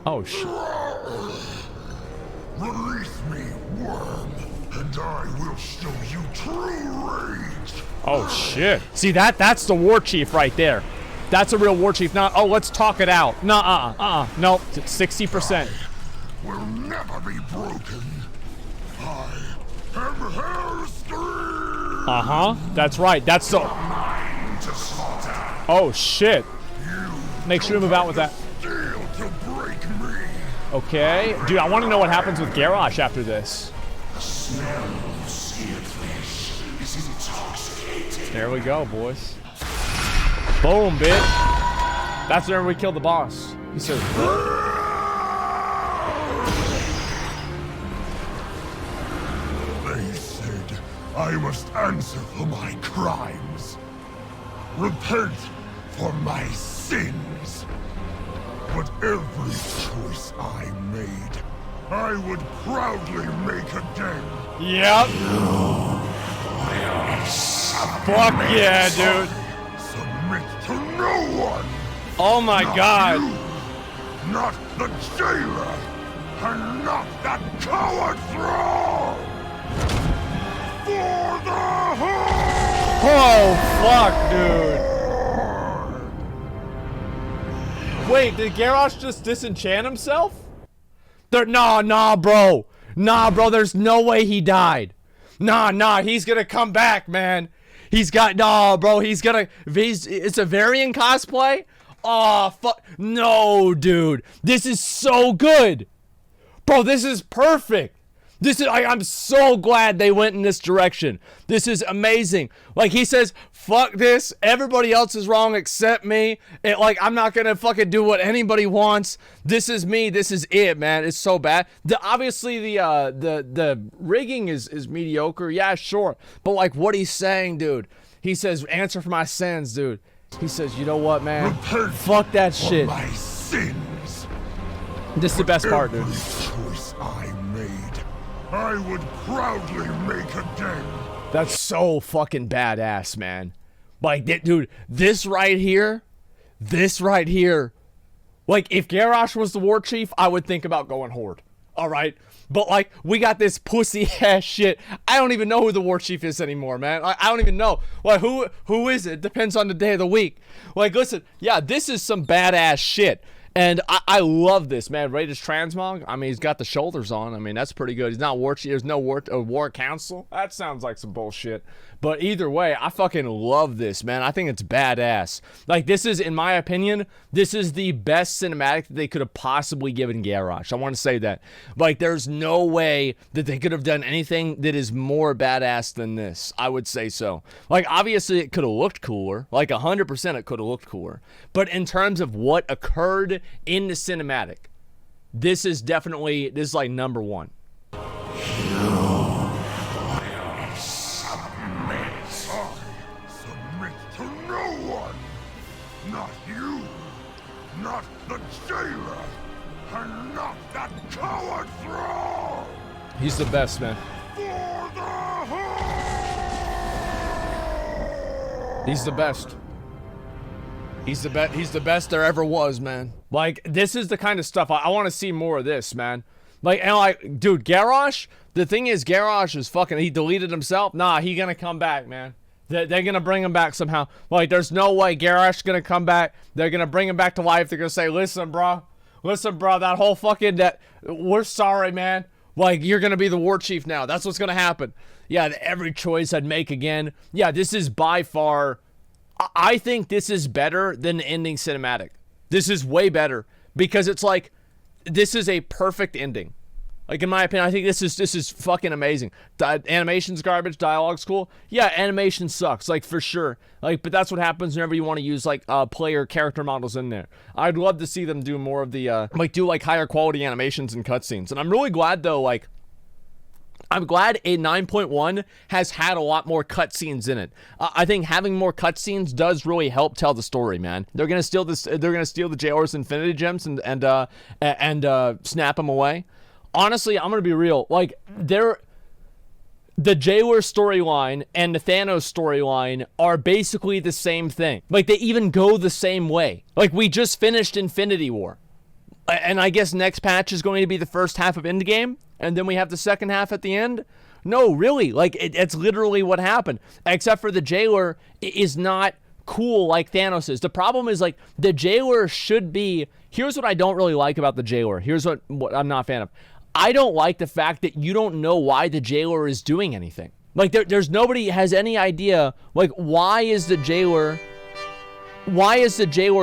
Oh, shit. Release me, worm, and I will show you true rage. Oh, shit. See, that's the warchief right there. That's a real warchief. Not, oh, let's talk it out. Nuh-uh. Nope, it's 60%. Will never be broken. I am Hellscream. Uh-huh. That's right. That's so. Mine to slaughter. Oh, shit. You Make sure to move out with that. steel to break me. Okay. Dude, I want to know what happens with Garrosh after this. The smell of seared flesh is intoxicating. There we go, boys. Boom, bitch. That's where we killed the boss. He says, They said I must answer for my crimes. Repent for my sins. But every choice I made, I would proudly make again. yep. Fuck yeah, dude. Submit to no one. Oh my god. You, not the jailer, and not that coward thrall. For the Horde! Oh, fuck, dude. Wait, did Garrosh just disenchant himself? Nah, bro. Nah, bro, there's no way he died. Nah, he's gonna come back, man. He's got, nah, bro, it's a Varian cosplay? Oh, fuck, no, dude. This is so good. Bro, this is perfect. I'm so glad they went in this direction. This is amazing. Like, he says, fuck this. Everybody else is wrong except me. I'm not gonna fucking do what anybody wants. This is me. This is it, man. It's so bad. Obviously, the rigging is mediocre. Yeah, sure. But, like, what he's saying, dude. He says, answer for my sins, dude. He says, you know what, man? Repent fuck that shit. my sins. This is the best part, dude. Every choice I made, I would proudly make again. That's so fucking badass, man. Like, dude, this right here, like, if Garrosh was the war chief, I would think about going Horde. All right? But, like, we got this pussy ass shit. I don't even know who the war chief is anymore, man. I don't even know. Like, who is it? Depends on the day of the week. Like, listen, yeah, this is some badass shit. And I love this, man. Raid Transmog. I mean, he's got the shoulders on. I mean, that's pretty good. He's not war chief. There's no war council. That sounds like some bullshit. But either way, I fucking love this, man. I think it's badass. Like, this is, in my opinion, this is the best cinematic that they could have possibly given Garrosh. I want to say that. Like, there's no way that they could have done anything that is more badass than this. I would say so. Like, obviously, it could have looked cooler. Like, 100% it could have looked cooler. But in terms of what occurred in the cinematic, this is like number one. Submit to no one. Not you. Not the jailer. And not that coward thrall. He's the best, man. For the Horde! He's the best. He's the best there ever was, man. Like, this is the kind of stuff I want to see more of this, man. Like, and like, dude, Garrosh, the thing is, Garrosh is fucking, he deleted himself. Nah, he gonna come back, man. They're gonna bring him back somehow. Like, there's no way Garrosh gonna come back. They're gonna bring him back to life. They're gonna say, listen, bro, that whole fucking, we're sorry, man. Like, you're gonna be the war chief now. That's what's gonna happen. Yeah, every choice I'd make again. Yeah, this is by far, I think this is better than the ending cinematic. This is way better because it's like, this is a perfect ending. Like, in my opinion, I think this is fucking amazing. Animation's garbage, dialogue's cool. Yeah, animation sucks, like, for sure. Like, but that's what happens whenever you want to use, like, player character models in there. I'd love to see them do more of the, do higher quality animations and cutscenes. And I'm really glad, though, like, I'm glad a 9.1 has had a lot more cutscenes in it. I think having more cutscenes does really help tell the story, man. They're gonna steal this. They're gonna steal the Jailor's Infinity Gems and snap them away. Honestly, I'm gonna be real. Like, the Jailor storyline and the Thanos storyline are basically the same thing. Like, they even go the same way. Like, we just finished Infinity War. And I guess next patch is going to be the first half of endgame, and then we have the second half at the end. No, really, like it's literally what happened. Except for the jailer is not cool like Thanos is. The problem is like the jailer should be. Here's what I don't really like about the jailer. Here's what I'm not a fan of. I don't like the fact that you don't know why the jailer is doing anything. Like there's nobody has any idea. Like why is the jailer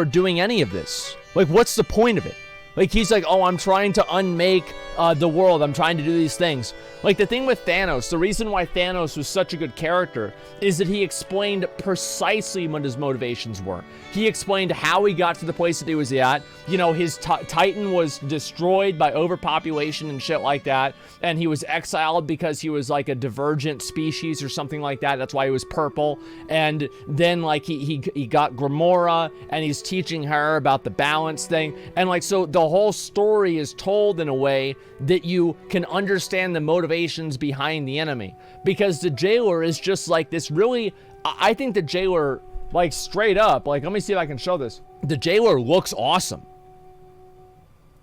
doing any of this? Like what's the point of it? Like he's like, oh, I'm trying to unmake the world. I'm trying to do these things. Like the thing with Thanos, the reason why Thanos was such a good character is that he explained precisely what his motivations were. He explained how he got to the place that he was at. You know, his Titan was destroyed by overpopulation and shit like that. And he was exiled because he was like a divergent species or something like that. That's why he was purple. And then like he got Gamora and he's teaching her about the balance thing. And like, so the whole story is told in a way that you can understand the motivations behind the enemy. Because the jailer is just like this really, I think the jailer, like straight up, like let me see if I can show this. The jailer looks awesome.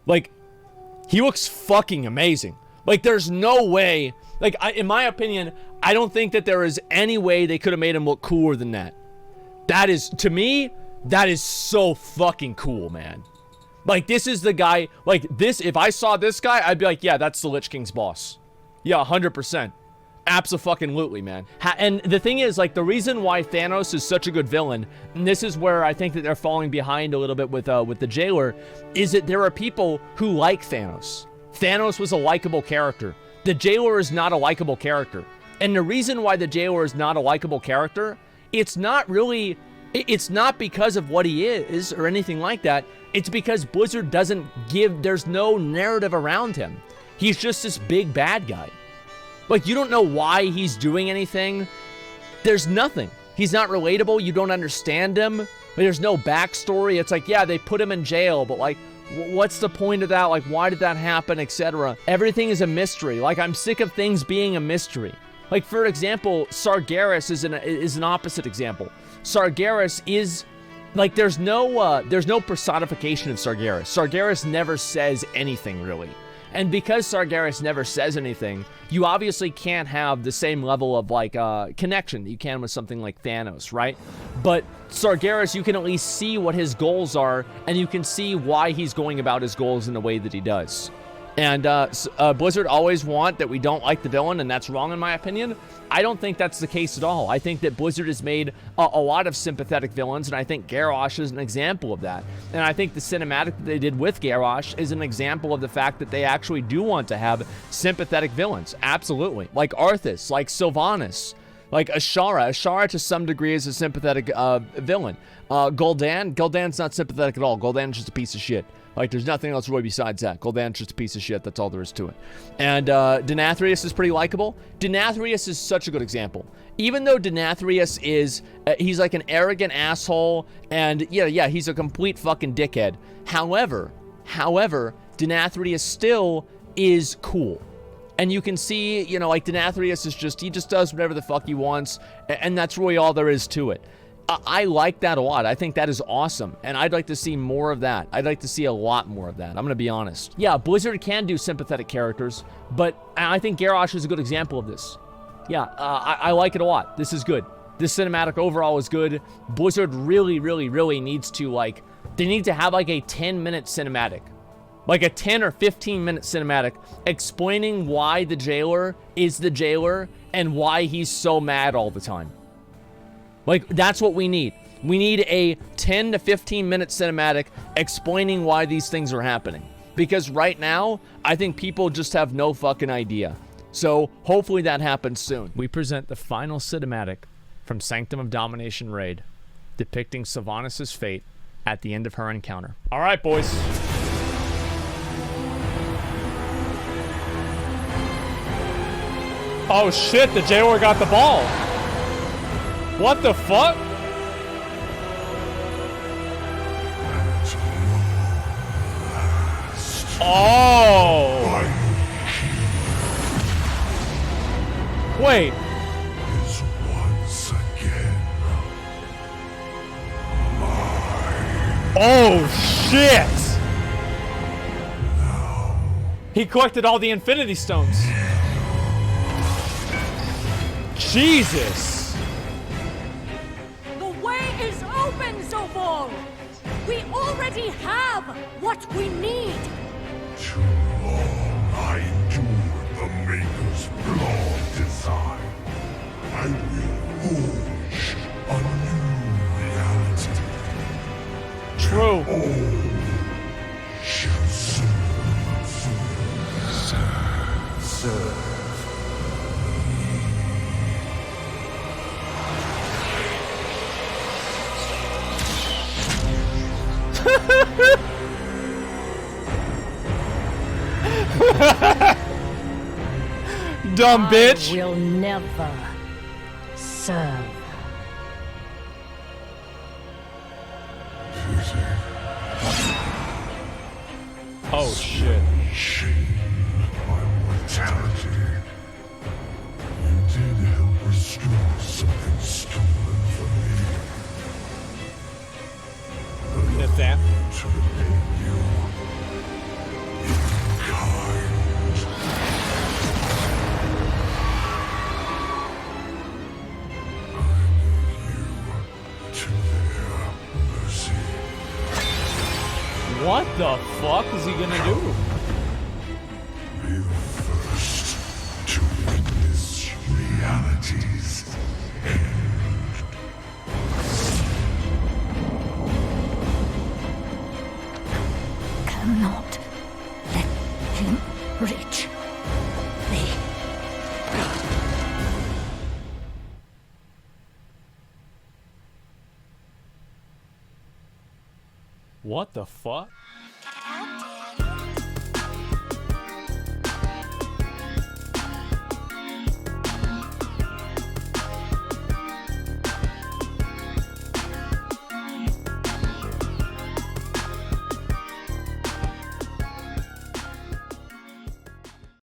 Like, he looks fucking amazing. Like there's no way, like in my opinion, I don't think that there is any way they could have made him look cooler than that. That is, to me, that is so fucking cool, man. Like, this is the guy, like, this, if I saw this guy, I'd be like, yeah, that's the Lich King's boss. Yeah, 100%. Abso-fucking-lutely, man. And the thing is, like, the reason why Thanos is such a good villain, and this is where I think that they're falling behind a little bit with the Jailer, is that there are people who like Thanos. Thanos was a likable character. The Jailer is not a likable character. And the reason why the Jailer is not a likable character, it's not really, it's not because of what he is or anything like that. It's because Blizzard doesn't give, there's no narrative around him. He's just this big bad guy. Like, you don't know why he's doing anything. There's nothing. He's not relatable. You don't understand him. There's no backstory. It's like, yeah, they put him in jail, but like, what's the point of that? Like, why did that happen, etc. Everything is a mystery. Like, I'm sick of things being a mystery. Like, for example, Sargeras is an opposite example. Sargeras is, like, there's no personification of Sargeras. Sargeras never says anything, really. And because Sargeras never says anything, you obviously can't have the same level of, like, connection that you can with something like Thanos, right? But Sargeras, you can at least see what his goals are, and you can see why he's going about his goals in the way that he does. And Blizzard always want that we don't like the villain, and that's wrong in my opinion. I don't think that's the case at all. I think that Blizzard has made a lot of sympathetic villains, and I think Garrosh is an example of that. And I think the cinematic that they did with Garrosh is an example of the fact that they actually do want to have sympathetic villains. Absolutely. Like Arthas, like Sylvanas, like Ashara. Ashara to some degree is a sympathetic villain. Gul'dan's not sympathetic at all. Gul'dan's just a piece of shit. Like, there's nothing else really besides that. Gul'dan's just a piece of shit. That's all there is to it. And Denathrius is pretty likable. Denathrius is such a good example. Even though Denathrius is, he's like an arrogant asshole, and yeah, he's a complete fucking dickhead. However, Denathrius still is cool. And you can see, you know, like Denathrius is just, he just does whatever the fuck he wants, and that's really all there is to it. I like that a lot. I think that is awesome, and I'd like to see more of that. I'd like to see a lot more of that. I'm gonna be honest. Yeah, Blizzard can do sympathetic characters, but I think Garrosh is a good example of this. Yeah, I like it a lot. This is good. This cinematic overall is good. Blizzard really needs to, like, they need to have like a 10-minute cinematic. Like a 10 or 15-minute cinematic explaining why the Jailer is the Jailer and why he's so mad all the time. Like, that's what we need. We need a 10 to 15-minute cinematic explaining why these things are happening. Because right now, I think people just have no fucking idea. So, hopefully that happens soon. We present the final cinematic from Sanctum of Domination Raid, depicting Sylvanas' fate at the end of her encounter. All right, boys. Oh shit, the Jailer got the ball. What the fuck? Oh! Wait. Is once again mine. Oh shit! He collected all the Infinity Stones. Jesus! The way is open, Zovol! We already have what we need! Too long I endured the Maker's flawed design. I will forge a new reality. True. All shall serve. Dumb bitch. I will never serve. Oh shit. Shame my mortality. You did help restore something stolen from me. If that. To repay you in kind. I leave you to their mercy. What the fuck is he gonna do? Be the first to witness reality's end. Cannot let him reach me. What the fuck?